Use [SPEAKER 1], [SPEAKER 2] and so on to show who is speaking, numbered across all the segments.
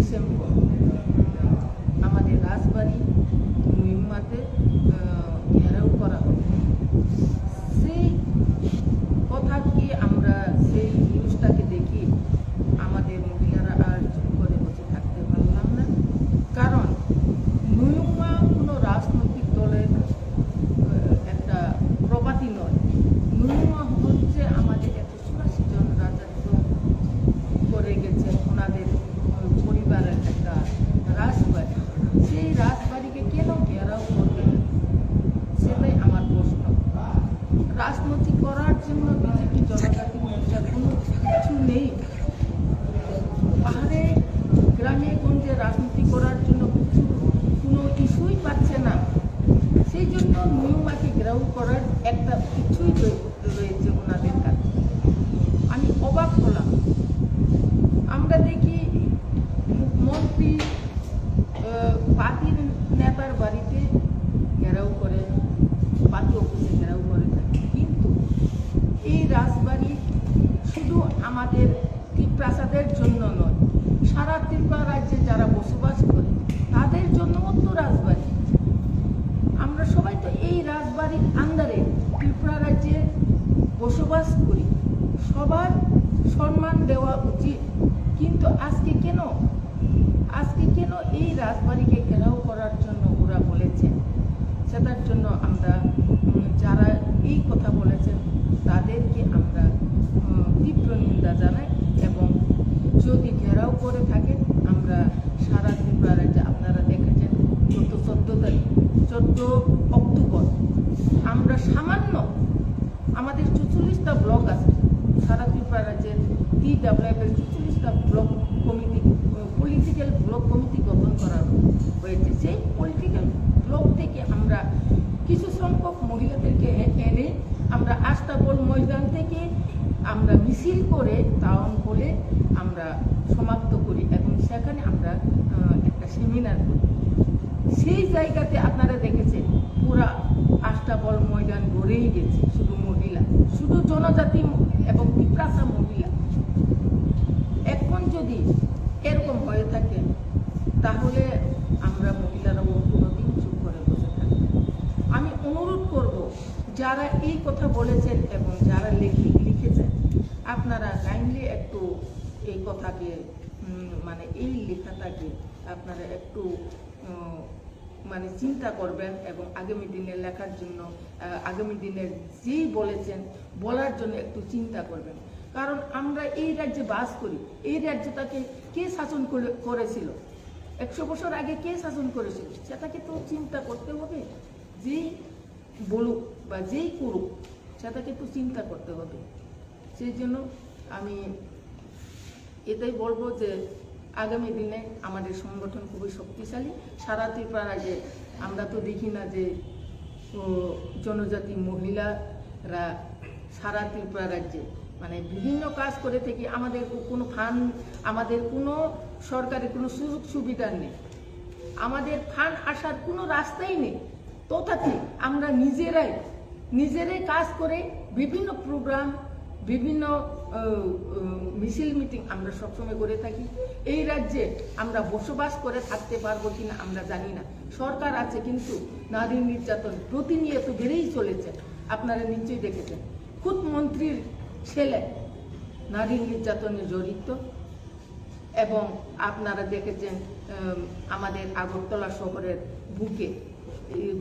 [SPEAKER 1] December আমাদের রাজবাড়ি মুহিম্মাতে ঘেরাও করা হবে। সেই কথাকে আমরা সেই নিউজটাকে দেখি আমাদের মহিলারা আর চুপ করে বসে থাকতে পারলাম না। কারণ মুহিম্মা কোনো রাজনৈতিক দলের একটা প্রপার্টি নয়। মুহিম্মা হচ্ছে আমাদের 184 জন রাজত্ব করে গেছে ওনাদের পরিবারের একটা রাজবাড়ি। সেই রাজবাড়িকে কেন ঘেরাও করবে সেটাই আমার প্রশ্ন। রাজনীতি করার জন্য বিজেপি জনজাতি মোর্চার কোনো কিছু নেই। পাহাড়ে গ্রামে গঞ্জে রাজনীতি করার জন্য কোনো ইস্যুই পাচ্ছে না। সেই জন্য মুহিম্মাকে ঘেরাও করার একটা কিছুই রয়েছে ওনাদের কাছে। আমি অবাক হলাম। আমরা দেখি মন্ত্রী পার্টির নেতার বাড়িতে ঘেরাও করে, পার্টি অফিসে ঘেরাও করে থাকে। কিন্তু এই রাজবাড়ি শুধু আমাদের ত্রিপ্রাসাদের জন্য নয়, সারা ত্রিপুরা রাজ্যে যারা বসবাস করে তাদের জন্যও তো রাজবাড়ি। আমরা সবাই তো এই রাজবাড়ির আন্ডারে ত্রিপুরা রাজ্যে বসবাস করি, সবার সম্মান দেওয়া উচিত। কিন্তু আজকে কেন এই রাজবাড়িকে ঘেরাও করার জন্য ওরা বলেছে? সেটার জন্য আমরা যারা এই কথা বলেছেন তাদেরকে আমরা তীব্র নিন্দা জানাই। এবং যদি ঘেরাও করে থাকে, আমরা সারা ত্রিপুরা রাজ্যে আপনারা দেখেছেন গত 14 অক্টোবর আমরা সামান্য আমাদের 44টা ব্লক আছে সারা ত্রিপুরা রাজ্যের TWF এর 44টা block committee, political block committee গঠন করা হয়েছে। সেই পলিটিক্যাল ব্লক থেকে আমরা কিছু সংখ্যক মহিলাদেরকে এনে আমরা আস্তাবল ময়দান থেকে আমরা মিছিল করে টাউন হলে আমরা সমাপ্ত করি এবং সেখানে আমরা একটা সেমিনার করি। সেই জায়গাতে আপনারা দেখেছেন পুরা আস্তাবল ময়দান ভরেই গেছে, শুধু মহিলা, শুধু জনজাতি এবং ত্রিপ্রাসা মহিলা। এখন যদি এরকম হয়ে থাকে তাহলে আমরা মহিলারা কোনোদিন চুপ করে বসে থাকবো। আমি অনুরোধ করব যারা এই কথা বলেছেন এবং যারা লিখেছেন, আপনারা কাইন্ডলি একটু এই কথাকে মানে এই লেখাটাকে আপনারা একটু মানে চিন্তা করবেন এবং আগামী দিনে লেখার জন্য, আগামী দিনের যেই বলেছেন বলার জন্য একটু চিন্তা করবেন। কারণ আমরা এই রাজ্যে বাস করি। এই রাজ্যটাকে কে শাসন করেছিল? 100 বছর আগে কে শাসন করেছিল সেটাকে তো চিন্তা করতে হবে। যেই বলুক বা যেই করুক সেটাকে তো চিন্তা করতে হবে। সেই জন্য আমি এটাই বলবো যে আগামী দিনে আমাদের সংগঠন খুবই শক্তিশালী। সারা ত্রিপুরা রাজ্যে আমরা তো দেখি না যে জনজাতি মহিলারা সারা ত্রিপুরা রাজ্যে মানে বিভিন্ন কাজ করে থেকে আমাদের কোনো ফান্ড, আমাদের কোনো সরকারের কোনো সুযোগ সুবিধা নেই, আমাদের ফান্ড আসার কোনো রাস্তাই নেই। তথাপি আমরা নিজেরাই কাজ করে বিভিন্ন প্রোগ্রাম, বিভিন্ন মিছিল মিটিং আমরা সবসময় করে থাকি। এই রাজ্যে আমরা বসবাস করে থাকতে পারবো কিনা আমরা জানি না। সরকার আছে কিন্তু নারী নির্যাতন প্রতিনিয়ত বেড়েই চলেছে। আপনারা নিশ্চয়ই দেখেছেন খুদ মন্ত্রীর ছেলে নারী নির্যাতনে জড়িত। এবং আপনারা দেখেছেন আমাদের আগরতলা শহরের বুকে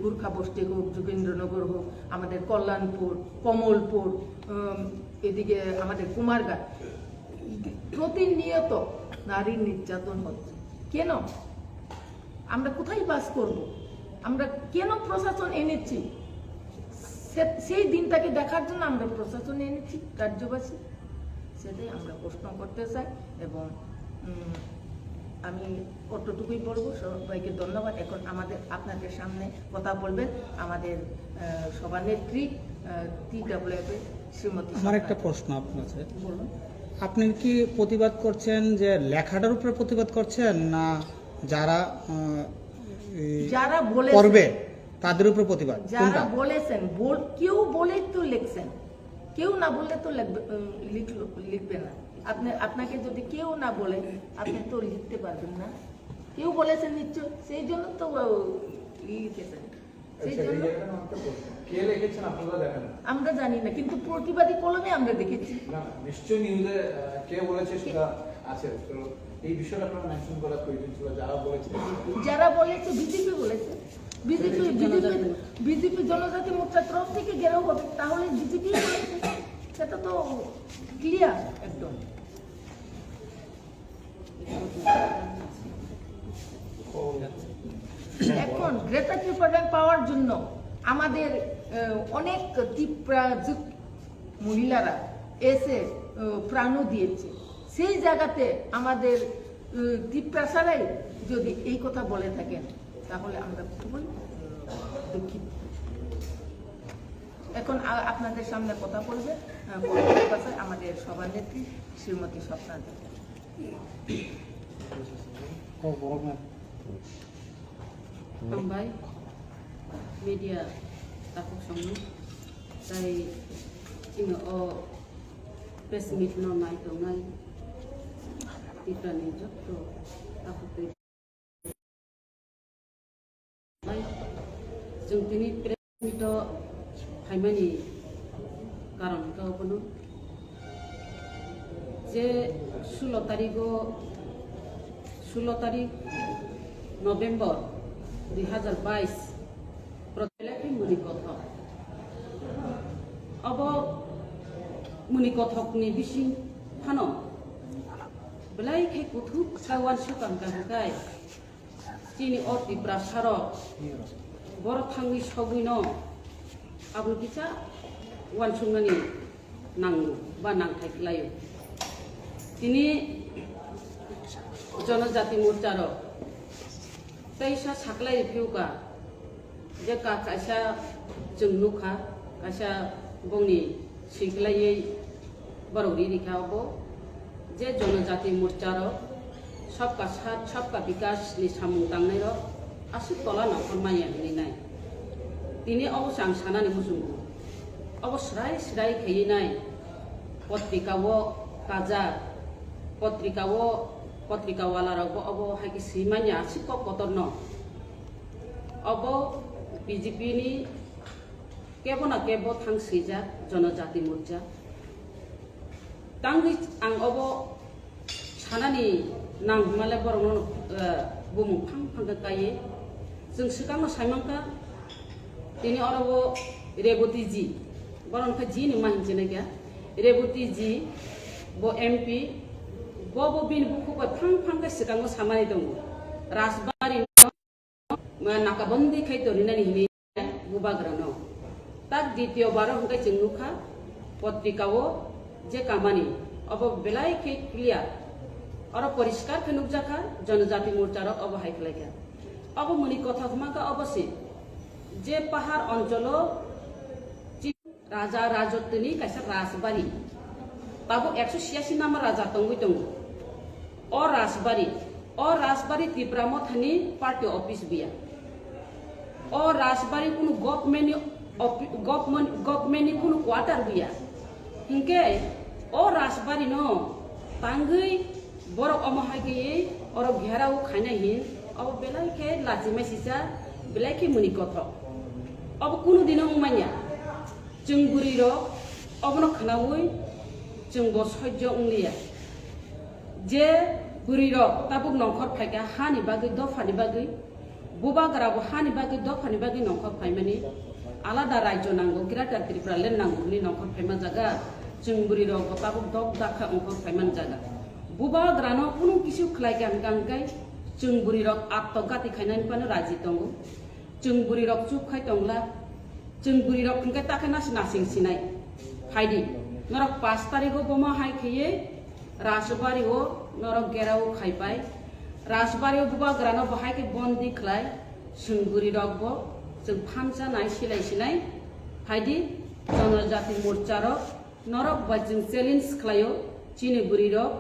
[SPEAKER 1] গুর্খা বস্তি হোক, যোগেন্দ্রনগর হোক, আমাদের কল্যাণপুর, কমলপুর, এদিকে আমাদের কুমারঘাট, প্রতিনিয়ত নারী নির্যাতন হচ্ছে। কেন? আমরা কোথায় বাস করব? আমরা কেন প্রশাসন এনেছি? সেই দিনটাকে দেখার জন্য আমরা প্রশাসন এনেছি রাজ্যবাসী। সেটাই আমরা প্রশ্ন করতে চাই। এবং আমি অতটুকুই বলবো। সবাইকে ধন্যবাদ। এখন আপনাদের সামনে কথা বলবেন আমাদের সভানেত্রী TWF শ্রীমতী।
[SPEAKER 2] আমার একটা প্রশ্ন আপনার কাছে।
[SPEAKER 1] বলুন।
[SPEAKER 2] আপনি কি প্রতিবাদ করছেন যে লেখাটার উপরে প্রতিবাদ করছেন, না যারা করবে তাদের উপরে প্রতিবাদ?
[SPEAKER 1] যারা বলেছেন, কেউ বলেই তো লিখছেন, কেউ না বললে তো লিখবে না। আপনাকে যদি কেউ না বলে আপনি তো লিখতে পারবেন না। কেউ বলেছেন নিশ্চয়, সেই জন্য তো লিখেছেন। সেই জন্য
[SPEAKER 3] কে লিখেছেন আপনারা দেখেন না?
[SPEAKER 1] আমরা জানি না, কিন্তু প্রতিবাদী কলমে আমরা দেখেছি।
[SPEAKER 3] না, নিশ্চয়ই নিউজে কে বলেছে সেটা আছে। তো এই বিষয়টা আপনারা মেনশন করার প্রয়োজন ছিল, যারা বলেছে।
[SPEAKER 1] যারা বলেছে বিজেপি বলেছে, বিজেপি জনজাতি মোর্চার তরফ থেকে ঘেরাও হবে, তাহলে বিজেপি বলেছে, সেটা তো ক্লিয়ার একদম। এখন গ্রেটার ত্রিপুরা পাওয়ার জন্য আমাদের অনেক ত্রিপুরা মহিলারা এসে প্রাণও দিয়েছে। সেই জায়গাতে আমাদের ত্রিপুরা ছাড়াই যদি এই কথা বলে থাকেন তাহলে আমরা খুবই দুঃখিত। এখন আপনাদের সামনে কথা বলবে আমাদের সভানেত্রী শ্রীমতী স্বপ্না দেবী।
[SPEAKER 4] Tambay media takut sama, saya ini press meet normal itu ngai, kita ni jatuh takut tu. Jeng ini press meet tu, hai mana karam tu apa nu? Je 16 tarik November 2022 প্রত্যেকটি মুনিকথক অব মুনিকথকনি বিসিং ফানো বেলাই খে কুথুক সাওয়ান সুকাম কাহাই চিনি অতি প্রাসার বড় থাঙ্গি সগুইন Abul কিচা one সুঙ্গানি নাঙ্গু বা নাংথাইলাयो তিনি জনজাতি মোর্চার Kaisa saklai piuka, jika kaisa jengnuka, kaisa bongni siklai baru diri kau je jonojati murcaro, sabka bikas ni samung tangnai ro, asik tola na permainan ini nai. Ini awu sang sana ni musuh, awu serai kayi nai, potrikawo kaza, potrikawala robo abo haki simanya asik kok kotorno, abo BJP ni kebo thang sija jonojati morcha, tanggi ang abo sana ni nang male borong bumung pang kaye, jeng sekang saimangka, ini abo Reboti ji, borong kaji ni mahin jenega, Reboti ji, bo MP Bobo bin buku ko phang ka sikang mo samani dong rasbari no nakabandi khai to rina ni bubagrano tak ditio baro hangkai jengnuka potrikawo je kamani abo belai ke clear aro poriskar khenuk jaka jonojati morchar abo hai khlaika abo muni kotha thmaka obose je pahar অঞ্চলো raja rajotni kaisa rasbari tabo 186 number raja tongui tongo और राजबारी त्रिपुरा थानी party office बिया और राजबारी कुनु government कुनु quarter बिया हिंके और Rajbari no तांगई बरो अमहाय गए और घेराव खाना हिन अब बेलाई के लाजिमे सिसा बेलाई के मुनि कथ अब कुनु दिन उमाया जों बुरि रो अबनो खनावै जों बो सह्य उंलिया जे बुरि रो ताबुक नंखर फायगा हानि बागै दफानि बागै बुबाग्राबो हानि बागै दफानि बागै नंखर फायमानि आलादा राज्य नांगौ ग्रेटार त्रिपुरा लेन नांगौनि नंखर फायमा जागा जों बुरि रो ताबुक दब दाखा नंखर फायमान जागा बुबाग्रानो कुनु किसु खलाय गांगाय जों बुरि रो आत्मघाती खायनानि पानो राजि दंगौ जों बुरि रो चुप खाय दंला जों बुरि रो खनखाय ताखे नासिं सिनाय फायदि नरक 5 तारिखो बमा हाय खैये राजबारी हो नरक गेराव खायबाय राजबारी बुबाग्रानो बहाय के बन्दी खलाय जों रगबो जों फामजानाय सिलायसिनाय फायदि जनजाति मोर्चार नरक बा जों चेलेन्ज खलायो चिनि बुरि रग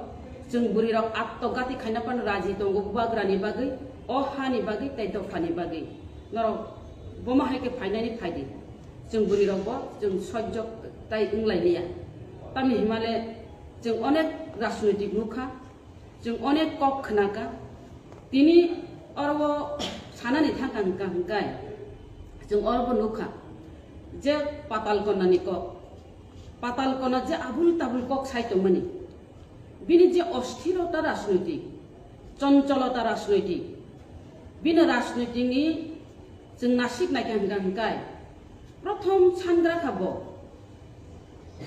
[SPEAKER 4] जों बुरि रग आत्मघाती खायनापान राजि दंगो बुबाग्रानि बागै अ हानि बागै ताइ दफानि बागै नरक बमाहाय के फायनायनि फायदि जों बुरि रगबो जों सह्य ताइ उंलायलिया तामि हिमाले जों अनेक राजनैतिक नुखा जों अनेक कक खोनाका दिनै अरबो सानानै थांगाय जों अरबो नुखा जे पाताल कन्नानि कक पाताल कन्ना जे आबुल ताबुल कक साइतमनि बिनि जे अस्थिरता राजनैतिक चंचलता राजनैतिक बिनो राजनैतिकनि जों नासिक नायखांगाय प्रथम सानग्रा खाबो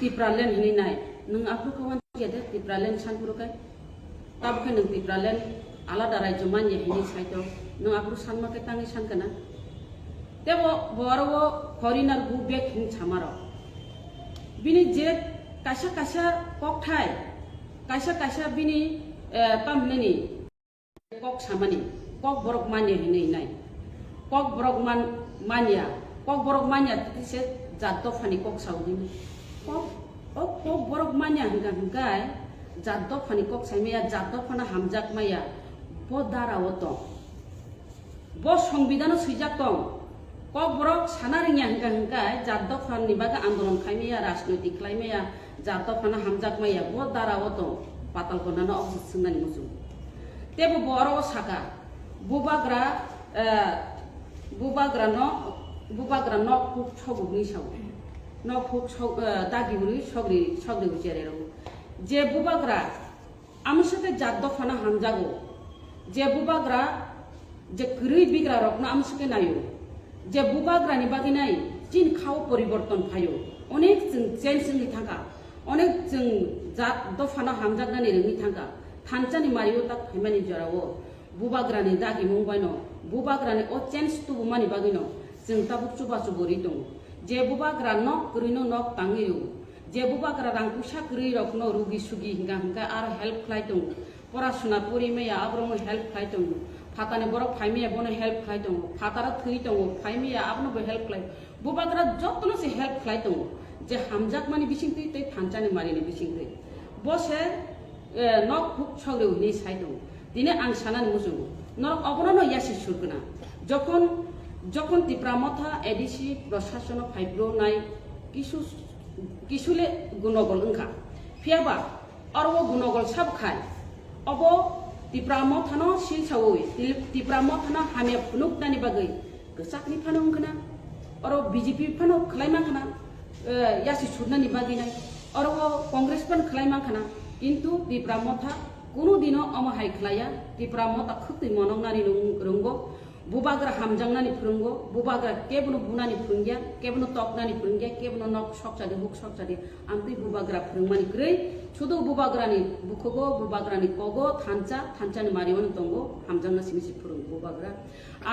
[SPEAKER 4] तिप्रालेन हिनाय नों आफुखौ वानथियादे तिप्रालेन सानफुरखाय ताबखाय नों तिप्रालेन आलादा रायजो मान्य हिनि साइतो नों आफु सानमाके तांनि सानकना तेबो बरवो फरिनार गु बेक हिं छामारो बिनि जे कासा कासा ककथाय कासा बिनि तामनेनि कक सामानि कक बरक मान्य हिनै नाय कक बरक मान्या तिसे जादो फानि कक साउदिनि कक बरक मान्या हिंगाय जादो फानि कक साइमेया जादो फाना हामजाक माया ब दारावतो ब संविधान सुइजाकं कक बरक साना रिंया हिंगाय जादो फानि बागा आंदोलन खाइमेया राजनैतिक खाइमेया जादो फाना हामजाक माया ब दारावतो पाताल कन्नानो अबसर सोंनानि मुसु तेबो बरो साका बुबाग्रा न खुब छगुनि साव न खुब दागिबुनि सग्रि उचेरेरो जे बुबाग्रा आमसते जादो फाना हामजागो जे बुबाग्रा जे गृह बिग्रा रकना आमसके नायो जे बुबाग्रानि बागै नाय चिन खाव परिवर्तन फायो अनेक जों चेन्ज नि थांगा अनेक जों जादो फाना हामजागनानि रोंनि थांगा थानचानि मारियो ता फैमानि जरावो बुबाग्रानि दागि मुंबायनो बुबाग्रानि ओ चेन्ज तुबु मानि बागैनो जों ताबु चुबा चुबुरि दं जे बुबाग्रा नक गृहनो नक तांगियो जे बुबाग्रा रांकुसा गृह रकनो रुगि सुगि हिंगा आरो हेल्प खालाय दं परासुना परिमेया आब्रमो हेल्प खालाय दं फातानि बरक फाइमेया बनो हेल्प खालाय दं फातारा थै दं फाइमेया आबनोबो हेल्प खालाय बुबाग्रा जतनो से हेल्प खालाय दं जे हामजाक मानि बिसिंथै तै थानचानि मारिनि बिसिंथै बसे नक हुक छग्रे नि साइ दं दिने आं सानानि मुजु नरक अबननो यासि सुरगना যখন তিপ্রামথা এডিসি প্রশাসন ফাইব্রো নাই কিসুলে গুণগল ওংখা ফিয়াবা অরব গুণগল সাব খাই অব তিপ্রামথানো সিলসাওই তিপ্রামথানো হামিয়া ফুনুক নানি বাগৈ গসাকনি ফানো ওংখনা অরব বিজেপি ফানো খলাইমাখনা यासि सुरनानि बागै নাই অরব কংগ্রেস ফান খলাইমাখনা কিন্তু তিপ্রামথা কোনো দিনও অমহাই খলায়া তিপ্রামথা খুতৈ মনংনানি রঙ্গো बुबाग्रा हामजांनानि फोरोंगो बुबाग्रा केबनो बुनानि फोरोंगिया केबनो तकनानि फोरोंगिया केबनो नक सकजादि हुक सकजादि आमतै बुबाग्रा फोरोंमानि ग्रै सुदु बुबाग्रानि बुखगो बुबाग्रानि कगो थानचानि मारियावनो दंगो हामजांना सिमिसि फोरों बुबाग्रा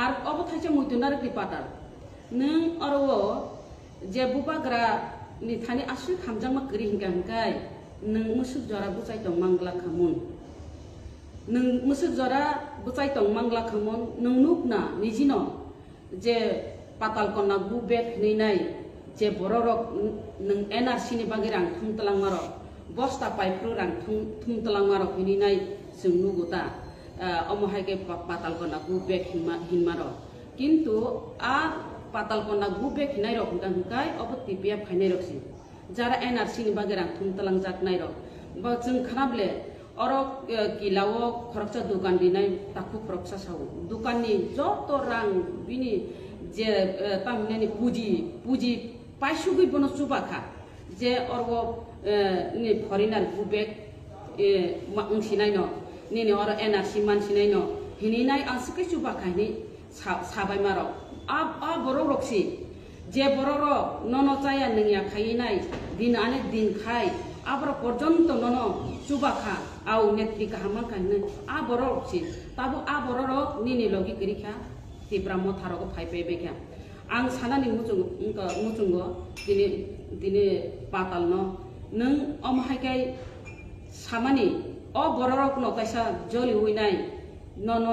[SPEAKER 4] आर अब थाइसे मुइतुनार पाटार नों अरवो जे बुबाग्रा नि थानि आसु हामजांमा ग्रै हिंगाय नों मुसुक जरा बुचाइ दं मांगला खामुन नों मुसुक जरा बुचाइ दं मांगला खामुन नों नुकना निजिनो जे पाताल कन्ना गु बेक नैनाय जे बररक नों एनआरसी नि बागै रां थुमतलां मारो बस्ता पाइप्रो रां थुमतलां मारो हिनिनाय जों नुगुता अमहायके पाताल कन्ना गु बेक हिनमारो किन्तु आ पाताल कन्ना गु बेक हिनाय रक गांगाय अब टिपिया फाइनाय रकसि जारा एनआरसी नि बागै रां थुमतलां जाकनाय रक बा जों खानाबले अरक किलाओ खरकसा दुकान दिनाय ताकु खरकसा साव दुकाननि जत रां बिनि जे तामनेनि पुजी पाइसुगै बनो सुबाखा जे अरगो नि फरिनार गुबेक मांसिनाय न निनि अर एनआरसी मानसिनाय न हिनिनाय आसुकै सुबाखा नि साबाय मारो आ बरो रक्सि जे बरो नन चाया नंया खायनाय दिन आने दिन खाय आब्र पर्यन्त नन सुबाखा आउ नेत्रिका हामाखायनो आ बरो रक्सि ताबो आ बरो निनि लगी गरिखा तिप्रा मथारको फाइपेबेखा आं सानानि मुचुंगो दिने पाताल न नों अमहायखाय सामानि अ बररक न ताइसा जलि हुइनाय नन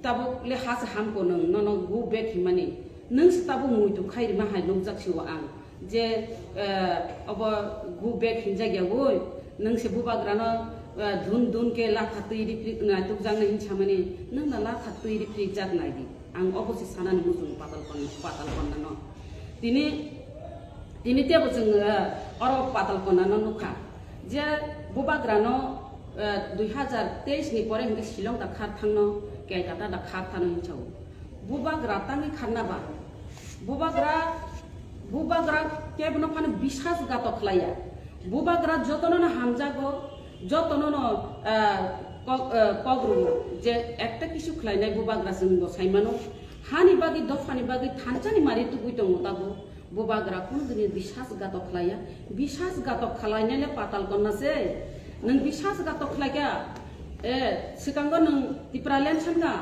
[SPEAKER 4] ताबो ले हास हामको नन गु बेक हिमानि नों ताबो मुइतु खाइरि माहाय नगजाक्सिव आं जे अब गु बेक हिनजागियाव नों से बुबाग्रानो धुन के लाथा तैरि फ्रिक ना तुगजांनो हिनसामानि नों ना लाथा तैरि फ्रिक जाग नायदि आं अबसे सानानि मुजुं पाताल कन्ना न दिने तेबो जों अर पाताल कन्ना न नुखा जे bubagrano 2023 ni pore hingga Shillong da khar thangno Kolkata da khar thano hinchau bubagra tangi kharna ba bubagra kebno phane bishas gato khlaya bubagra jotono na hamjago jotono no kogru je ekta kisu khlainai bubagra jingbo saimano hani bagi dofani bagi thanchani mari tugui tongo dago bubagra kundini bishas gato khlaya bishas gato khlainale patal konna se nang bishas gato khlaya sikango nang tipralen changa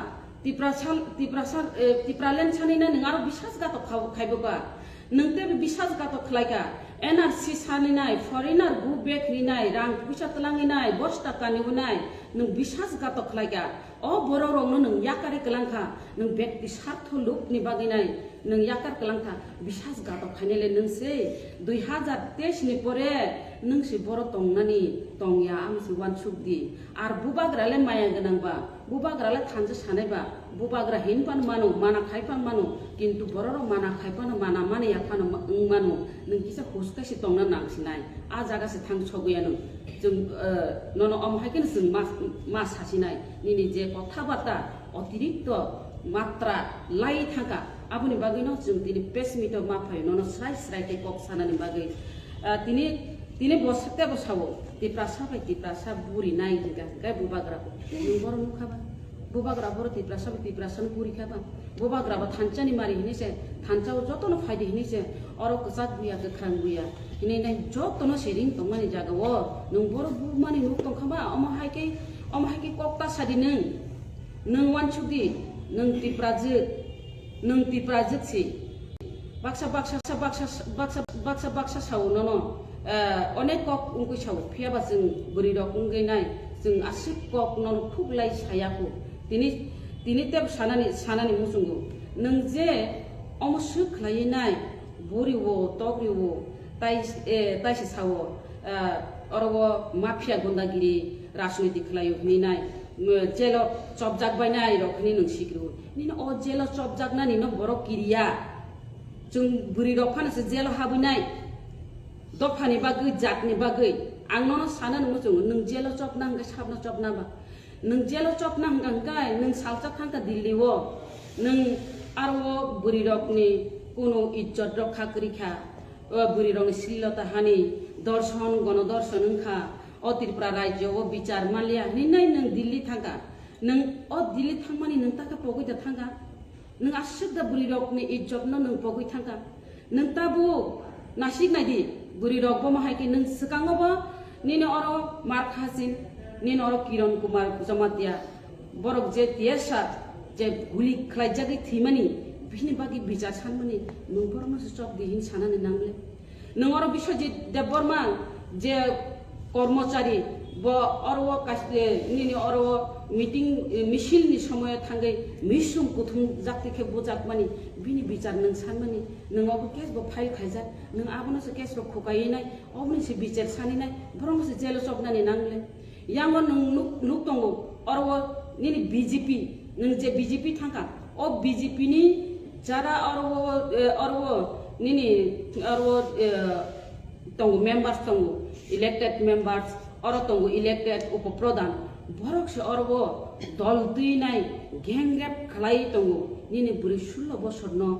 [SPEAKER 4] tipralen chanina nangaro bishas gato khaiboga nangte bishas gato khlaya NRC saninai foreigner go back ninai rang puisa tlanginai bosta kaniunai nang bishas gato khlaya o bororong nang yakare kelangkha nang bekti sartho luk ni baginai nang yakar kelangkha bishas gato khanele nang se 2023 ni pore nang si boro tongnani tongya am si wan sukdi ar bubagrale maya ganangba bubagrale thanje sanaiba bubagra hinpan manu mana khaipan manu kintu bororo mana khaipan mana mane yakhan manu nang kisa huska si tongna nangsinai a jaga se thang choguya nang jung nono am hakin sing mas hasinai nini je kotha bata অতিরিক্ত মাত্রা লাই থাকা আপনি বাগিনো जों তিনি পেসমিটো মাফাই ননো স্রাই স্রাইকে cock সানানি বাগै তিনি বসতে বসাবো তিপ্রাসা বুড়ি নাই গায় বুবাগ্রা বড় মুখাবা বুবাগ্রা বড় তিপ্রাসান বুড়ি খাবা বুবাগ্রা বা থানচানি মারি হিনেছে থানচাও যতনো ফাইদে হিনেছে অর কজাক বুয়া গখাং বুয়া হিনে নাই যতনো সেরিং তমানি জাগাও নং বড় বুমানি নুক তংখাবা অমহাইকে ককটা সাদি nang wansudi nang tiprajit si baksa sawo nono onek kok ungku sawo phiaba jeng buri rok ungai nai jeng asik kok non khuglai sayaku tini teb sanani musungu nang je omsuk khlai nai buri wo togri wo tai si sawo orowo mafia gondagiri rajnitik khlayo ni nai jelo chopjak bainai rokni nung sikru nino o jelo chopjak na nino borok kiriya jung buri rok phane se jelo habinai dofani bagui jakni bagui angnono sanan mujung nung jelo chop nang ga sabna chop na ba nung jelo chop nang gangkai nung salcha thangka dilli wo nung arwo buri rokni kono iজ্জত রক্ষা করিখা ও buri rokni sillota hani dorshon gonodorshan ungkha অতিরপ্রা রাজ্য ও বিচার মালিয়া নিনাই নং দিল্লি থাকা নং ও দিল্লি থাকমানি নং তাকে পগইতে থাকা নং আশিকদা বুড়ি রকনি ইজ্জত নং পগই থাকা নং তাবু নাসিক নাইদি বুড়ি রক বমাহাইকি নং সিকাঙ্গব নিনে অর মার খাসিন নিনে অর কিরণ কুমার জমাতিয়া বরক যে তিয়াসাত যে গুলি খাইজাগি থিমানি বিনি বাকি বিচার সানমানি নং বরমস চক দিহিন সানানি নাংলে নং অর বিশ্বজিৎ দেববর্মা যে কর্মচারী অরও নিনি অরও মিটিং মিছিলনি সময় থাঙ্গै মিসুম প্রথম জাতিকে বোজাক মানি বিনি বিচার নং সাनमानि नोंआबो केस बो फाइल खायजा नों आबोनोसो केस रो खोकायनाय अबनिसो बिचार सानिनाय बरमसो जेल सबनानि नांगले यांगो नों नुक दंगो अरवो निनि बीजेपी नों जे बीजेपी थांका अ बीजेपी नि Zara अरवो निनि अरवो दंगो मेंबार्स दंगो elected members or tongo elected upaprodan borok se orbo dol tui nai gengrep khlai tongo nini buri 16 বছর no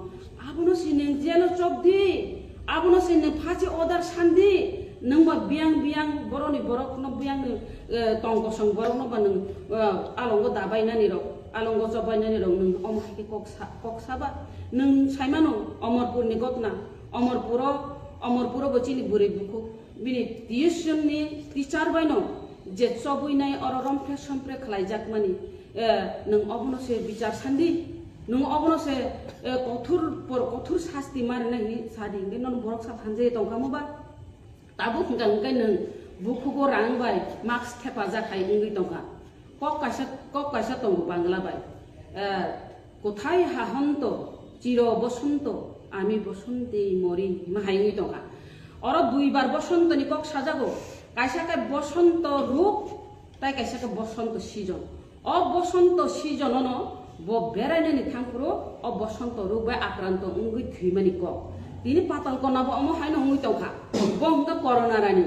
[SPEAKER 4] abono sine jelo chobdi abono sine phache order sandi nangba biang boroni borok no biang tongko song borok no ban alongo dabai nani rok alongo chobai nani rok nung omhaki kok saba nung saimano omorpur ni gotna omorpuro bachini buri buku bini tiusni teacher baino je chobui nai oro romfre sompre khlaijak mani nung obono se bichar sandi nung obono se kothur shasti marna hi sadinge non borok sa phanje tongkamoba tabu hingkai nung bukugo rangbai max thepa jakai ungui tongka kok kaisa tongo bangla bai kothai hahanto chiro bosonto আমি বসন্তে মরি মাহাইনি টকা or দুইবার বসন্ত নিকক সাজাগো কাইসাকে বসন্ত রূপ তাই কাইসাকে বসন্ত season অ বসন্ত season ন ব বেরাইনি থাংপুরো অ বসন্ত রূপ বা আক্রান্ত উঙ্গুই থুইমানি কক তিনি পাতাল কনাবো অম হাইন উঙ্গুই টকা বংকা করোনা রানি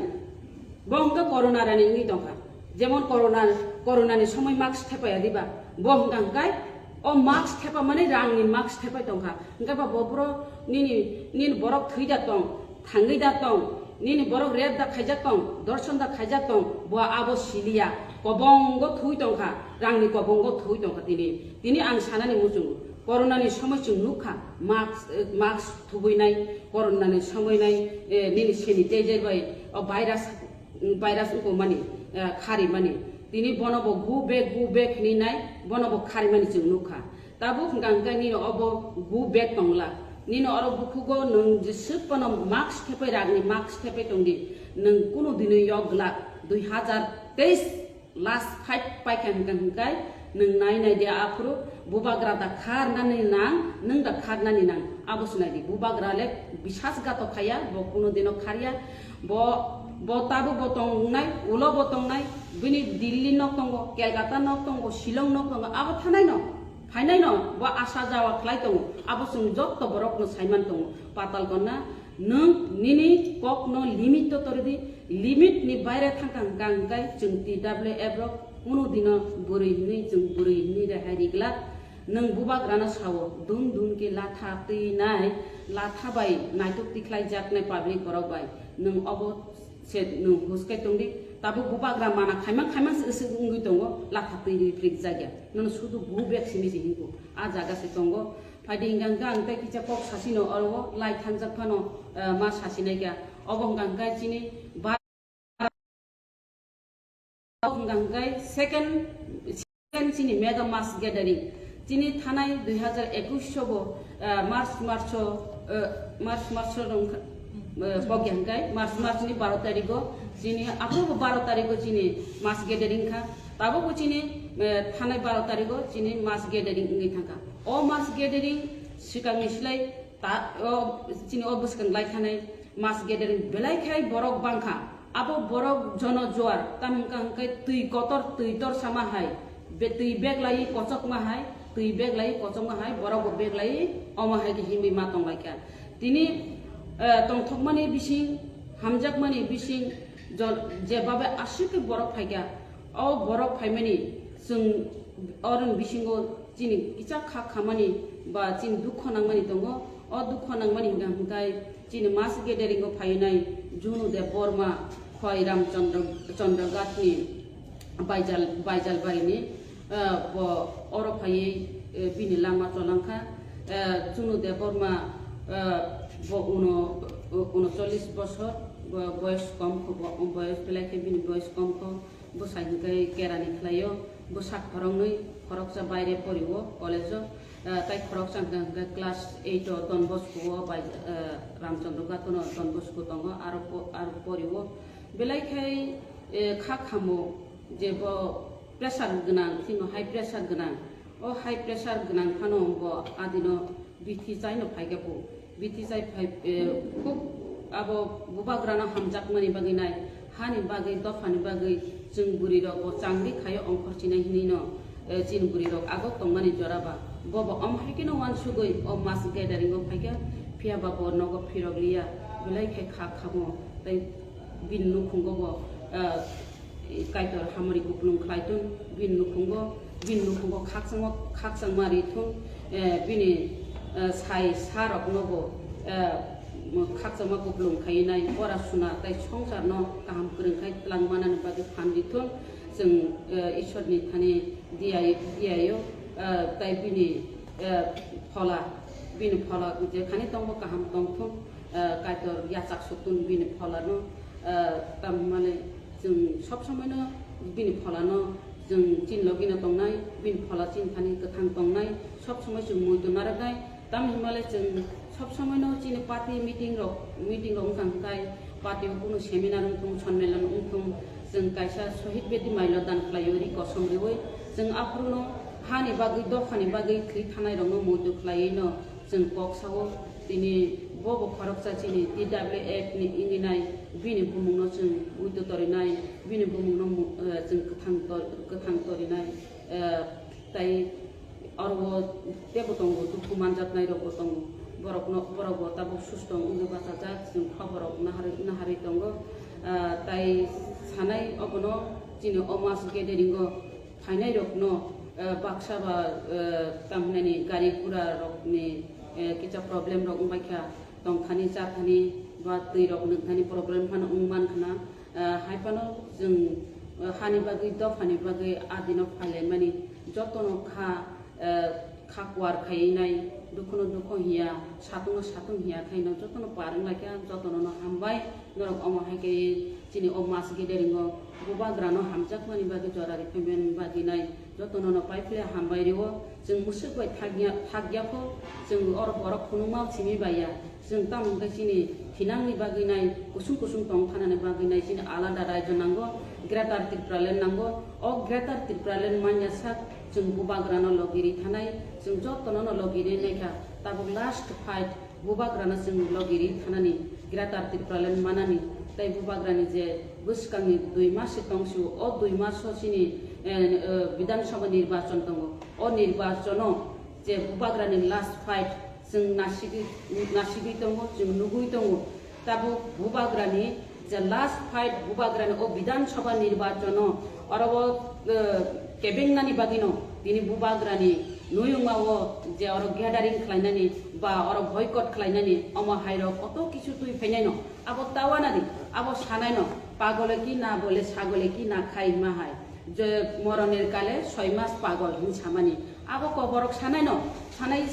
[SPEAKER 4] bongka corona rani ngi dongka jemon corona ni somoi mask thepaya diba bongka kai o mask thepa mane rangni mask thepai dongka engka ba bobro nin borok thuida tong thangi da tong nin borok red da khaija tong dorson da khaija tong bo abo silia kobongo thui tongka rangni kobongo thui tongka tini ang sanani mujung corona ni somoi chung nukha mask thubuinai corona ni somoi nai nin sanitizer bai o virus uko mani khari mani tini bonobo gu bag ni nai bonobo khari mani chung nukha tabu khangka ni obo gu bag tongla nino oro bukhugo nung jisupano mask thepai ragni mask thepai tongdi nung kuno dinu yogla 2023 last 5 paikan kai nung nai dia apro bubagra da khar nani nang nung da khar nani nang abusnai di bubagra le bishas gato khaya bo kuno dino kharia bo tabu botong nai ulo botong nai bini Delhi nok tongo Kolkata nok tongo Shillong nok tongo abo thanai no फाइनाइ न बा आशा जावा खलाइ दङ आबो जों जत्त बरक न साइमान दङ पाताल गना नों निनि कक न लिमिट तो तरदि लिमिट नि बायरे थांखां गांगाय जों TWF रक कुनु दिन बुरैनि जों बुरैनि राहारिग्ला नों बुबाग्राना सावो दुन के लाथा तैनाय लाथा बाय नायतक तिख्लाय जाकनाय पाब्लिक बरक बाय नों अबो से नों हुसकाय दंदि ताबो बुबाग्रा माना खायमा से उंगि दंगो लाथा तैरि फ्रिक जागिया नों सुदु बु भेक्सिनि जिहिंगो आ जागासे दंगो फाइदि गांगा अंते किचा पक सासिनो अरवो लाइ थांजाफानो मा सासिनाय गया अबं गांगा जिनि बा गांगाय सेकेंड जिनि मेगा मास गैदरिंग जिनि थानाय 2021 बो मार्च बग्यांगाय मार्च नि 12 तारिखो जिनि आफो 12 तारिखो जिनि मास गैदरिंग खा ताबो जिनि थानाय 12 तारिखो जिनि मास गैदरिंग नgi थांका ओ मास गैदरिंग सिगां मिसलाय ता जिनि अबस्कन लाइ थानाय मास गैदरिंग बेलायखाय बरक बांखा आबो बरक जन जोर तामकांकाय तुइ तर सामाहाय बे तुइ बेग लाई कचक माहाय तुइ बेग लाई कचक माहाय बरक बेग लाई अमाहाय हिमि मातंग लायका तिनि तंथकमानि बिसिं हामजाकमानि बिसिं जेबाबे आशिके बरक फायगा औ बरक फायमानि जों अरन बिसिंगो जिनि इचा खामानि बा जिन दुख नांमानि दंगो अ दुख नांमानि गांगाय जिनि मास गैदरिंगो फायनाय जुनु दे बर्मा खय रामचंद्र गातनि बायजाल बारिनि अरफायै बिनि लामा चलांखा जुनु दे बर्मा 39 বছর বয়স কম বয়স বেলাকে বিনি বয়স কম বসাইনকাই কেরানি খলাयो বসাক ফরংनै খরকসা বাইরে পড়িব কলেজ তাই খরকসা ক্লাস 8 ডন বসকো বাই রামচন্দ্র গাতন ডন বসকো দङ আর পড়িব बेलायखाय खामो जे प्रेसार गोनां तिनो हाई प्रेसार गोनां ओ हाई प्रेसार गोनां फानो आदिनो बिथि जायनो फायगाबो बिथि जाय खूब आबो बुबाग्राना हामजाकमानि बागैनाय हानि बागै दफानि बागै जों बुरि रग चांग्रि खायो अंखरचिनाय हिनिनो जिन बुरि रग आगो तंमानि जराबा बबो अमहायकिनो वान सुगै ओ मास गैदरिंगो फायगा फियाबा ब नगो फिरगलिया बेलायखाय खामो ताय bin nukungo kaitor hamari kuplung klaitun bin nukungo khaksang mari thun bini sai sarok nobo khaksang ma kuplung khainai ora suna tai songsar no kaham krengkai langmanan bagi phamdi thun जों ईश्वरनि थाने दियायो tai bini phala जे खानि तंबो kaham tongthun kaitor yasak sutun bini phala no तामाने जों सब समयनो बिनि फलानो जों चिन लगिना तंनाय बिनि फला चिन थानि गथां तंनाय सब समय जों मुइदो नारनाय ताम हिमाले जों सब समयनो चिन पार्टी मीटिंग रं कांकाय पार्टी कोनो सेमिनार उंथुं सम्मेलन उंथुं जों कायसा शहीद बेदि माइल दान खलायोरि कसम रिवै जों आफरुनो हानि बागै दखानि बागै खै थानाय रंनो मुइदो खलायैनो जों कक्सावो दिनि बबो खरकसा चिनि TWF नि इंगिनाय बिनि बुमुंनो जों उइदो तरिनाय बिनि बुमुंनो जों गथां तरिनाय ताय अरबो तेबो दंगो दुखु मानजातनाय रबो दं बरक ताबो सुस्त उंगो बासा जा जों खबरक नाहारि दंगो ताय সানাই অবনো চিনি অমাস গেদেরিঙ্গ ফাইনাই রকনো বাক্সা বা তামনানি গাড়ি ঘোড়া রকনি কিছা প্রবলেম রক বাইখা দंखानि जाखानि बा दै रक नोंथानि प्रब्लेम फानो उमान खाना हाइफानो जों हानि बागै दफानि बागै आदिनो फाले माने जतन खा खाकवार खायनाय दुखुनो दुखु हिया सातुं हिया खायनो जतन पारं लाखिया जतन हामबाय नरक अमा हाइके चिनि अमास गेदेरिंगो बुबाग्रानो हामजाक मानि बागै जरारि फेमेन बागिनाय जतन पाइफले हामबाय रेवो जों मुसुबाय थागियाखौ जों अरब खुनुमा थिमि बाया जों तामंगा चिनि हिनांनि बागिनाय गुसुं दं थानानै बागिनाय चिनि आलादा रायजो नांगौ ग्रेटार त्रिपुरालेण्ड नांगौ अ ग्रेटार त्रिपुरालेण्ड मान्या साक जों बुबाग्रानो लगिरि थानाय जों जतननो लगिरि नायखा ताबो लास्ट फाइट बुबाग्रानो जों लगिरि थानानै ग्रेटार त्रिपुरालेण्ड मानानि ताई बुबाग्रानि जे बुसकांनि 2 मास सितंसु अ 2 मास चिनि विधानसभा निर्वाचन दङ अ निर्वाचनो जे बुबाग्रानि लास्ट फाइट जों नासिगि दङ जों नुगुइ दङ ताबो बुबाग्रानि जे लास्ट फाइट बुबाग्रानि अ विधानसभा निर्वाचनो अरब केबेंनानि बागिनो दिनि बुबाग्रानि नुयुमावो जे अर ग्यादारिं खालायनानि बा अर बयकट खालायनानि अमा हाइरो कत किछु तुइ फैनायनो आबो तावानादि आबो सानायनो पागले की ना बोले छागले की ना खाइ माहाय जे मरनेर काले 6 मास पागल हिंसामानि आबो कबरक सानायनो सानाय